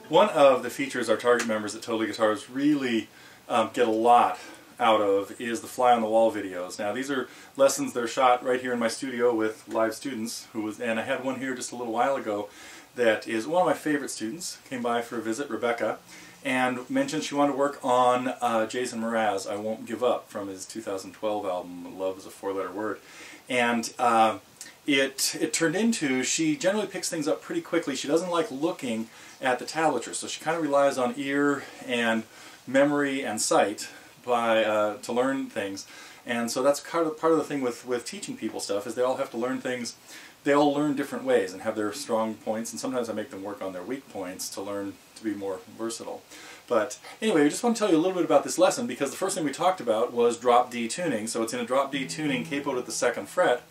One of the features our target members at Totally Guitars really get a lot out of is the fly on the wall videos. Now these are lessons that are shot right here in my studio with live students, and I had one here just a little while ago that is one of my favorite students. Came by for a visit, Rebecca, and mentioned she wanted to work on Jason Mraz, I Won't Give Up, from his 2012 album, Love is a Four-Letter Word. And it turned into, she generally picks things up pretty quickly. She doesn't like looking at the tablature, so she kind of relies on ear and memory and sight to learn things. And so that's part of the thing with teaching people stuff, is they all have to learn things. They all learn different ways and have their strong points, and sometimes I make them work on their weak points to learn to be more versatile. But anyway, I just want to tell you a little bit about this lesson, because the first thing we talked about was drop D tuning. So it's in a drop D tuning, capoed at the 2nd fret.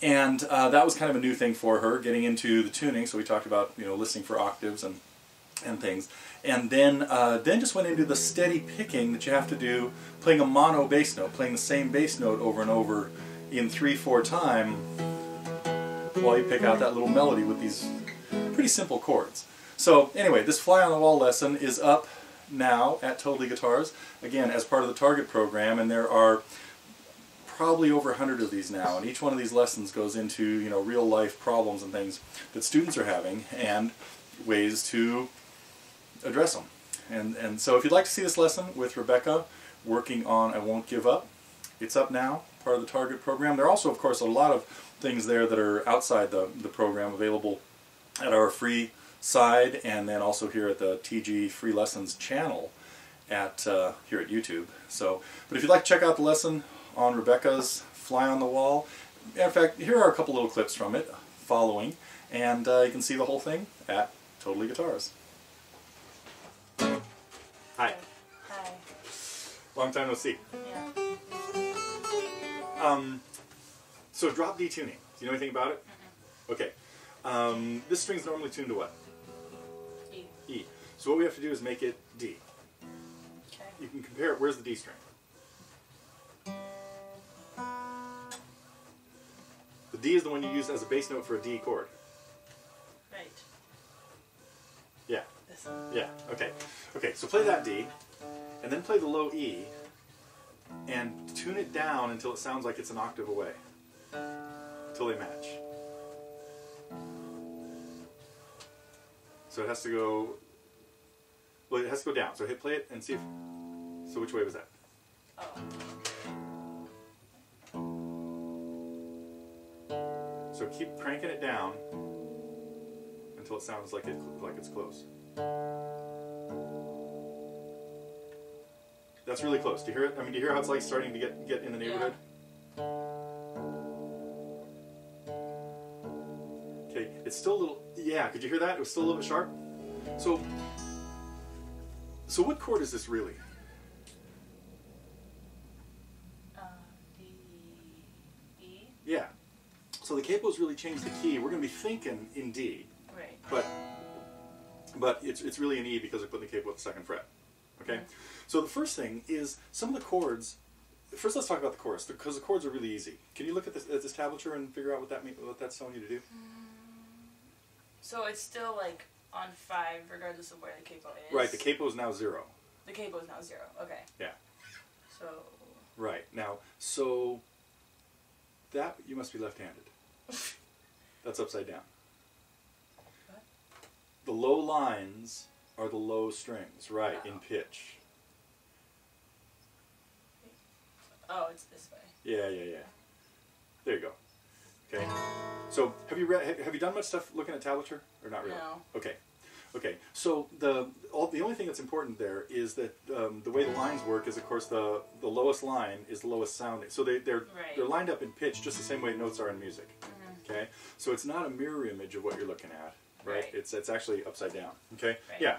And that was kind of a new thing for her, getting into the tuning. So we talked about, you know, listening for octaves and things. And then just went into the steady picking that you have to do, playing a mono bass note, playing the same bass note over and over in 3/4 time, while you pick out that little melody with these pretty simple chords. So anyway, this fly on the wall lesson is up now at Totally Guitars, again as part of the Target program, and there are probably over 100 of these now, and each one of these lessons goes into, you know, real life problems and things that students are having and ways to address them. And so if you'd like to see this lesson with Rebecca working on I Won't Give Up, it's up now, part of the Target program. There are also, of course, a lot of things there that are outside the program available at our free side, and then also here at the TG Free Lessons channel at here at YouTube. So, but if you'd like to check out the lesson on Rebecca's Fly on the Wall, in fact, here are a couple little clips from it following, and you can see the whole thing at Totally Guitars. Hi. Hi. Long time no see. Yeah. So drop D tuning. Do you know anything about it? Okay. This string's normally tuned to what? E. E. So what we have to do is make it D. Okay. You can compare it. Where's the D string? The D is the one you use as a bass note for a D chord. Right. Yeah. This one. Yeah. Okay. Okay. So play that D, and then play the low E, and tune it down until it sounds like it's an octave away, until they match. So it has to go. Well, it has to go down. So hit play it and see if. So which way was that? Oh. So keep cranking it down until it sounds like it's close. That's really close. Do you hear it? I mean, do you hear how it's like starting to get in the neighborhood? Yeah. Okay, it's still a little. Yeah, could you hear that? It was still a little bit sharp. So what chord is this really? D, E. Yeah. So the capo's really changed the key. We're going to be thinking in D, Right. but it's really an E because we're putting the capo at the 2nd fret. Okay. So the first thing is some of the chords. First, let's talk about the chorus, because the chords are really easy. Can you look at this tablature and figure out what that's telling you to do? So it's still like on 5 regardless of where the capo is? Right, the capo is now 0. The capo is now 0, okay. Yeah. So... Right, now, so that, you must be left-handed. That's upside down. What? The low lines are the low strings, right, in pitch. Oh, it's this way. Yeah. There you go. Okay. So have you done much stuff looking at tablature, or not really? No. Okay. So the only thing that's important there is that the way the lines work is, of course, the lowest line is the lowest sounding. So they're lined up in pitch just the same way notes are in music. Okay. So it's not a mirror image of what you're looking at, right? It's actually upside down. Okay. Right. Yeah.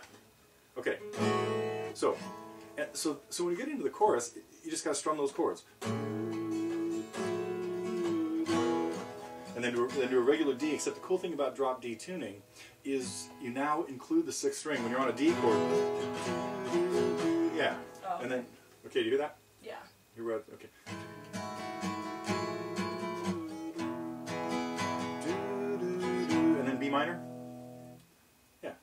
Okay. So And so when you get into the chorus, you just got to strum those chords. And then do a regular D, except the cool thing about drop D tuning is you now include the 6th string when you're on a D chord. Yeah. Oh. And then, okay, do you hear that? Yeah. You wrote, okay. And then B minor. Yeah.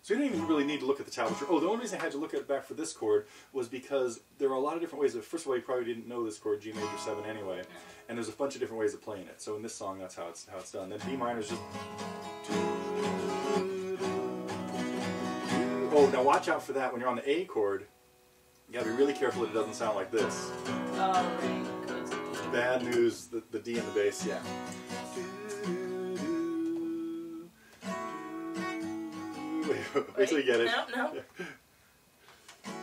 So you don't even really need to look at the tablature. Oh, the only reason I had to look at it back for this chord was because there are a lot of different ways. First of all, you probably didn't know this chord, G major 7 anyway. And there's a bunch of different ways of playing it. So in this song, that's how it's done. Then B minor is just. Oh, now watch out for that when you're on the A chord. You gotta be really careful that it doesn't sound like this. Oh, right. Bad news, the D and the bass, yeah. Wait till you get it. No.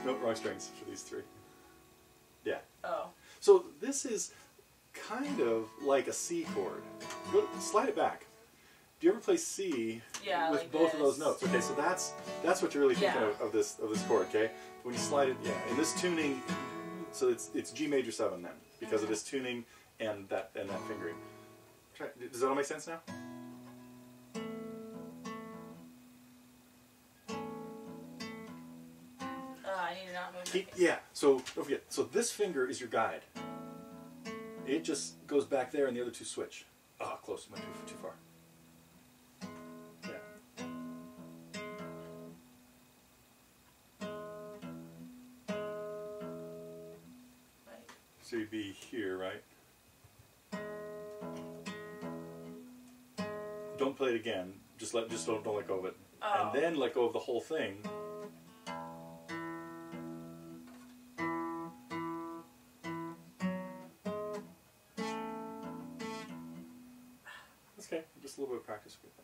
Nope, wrong strings for these 3. Yeah. Oh. So this is kind of like a C chord. Slide it back. Do you ever play C with like both this. of those notes? Okay, so that's what you're really thinking Yeah. of this chord. Okay, when you slide it, yeah, in this tuning, so it's G major 7 then because of this tuning and that fingering. Does that all make sense now? I need to not move. Yeah. So don't forget. So this finger is your guide. It just goes back there, and the other 2 switch. Ah, close. Went too far. So you'd be here, right? Don't play it again. Just don't let go of it, Oh. and then let go of the whole thing. That's okay. Just a little bit of practice with that.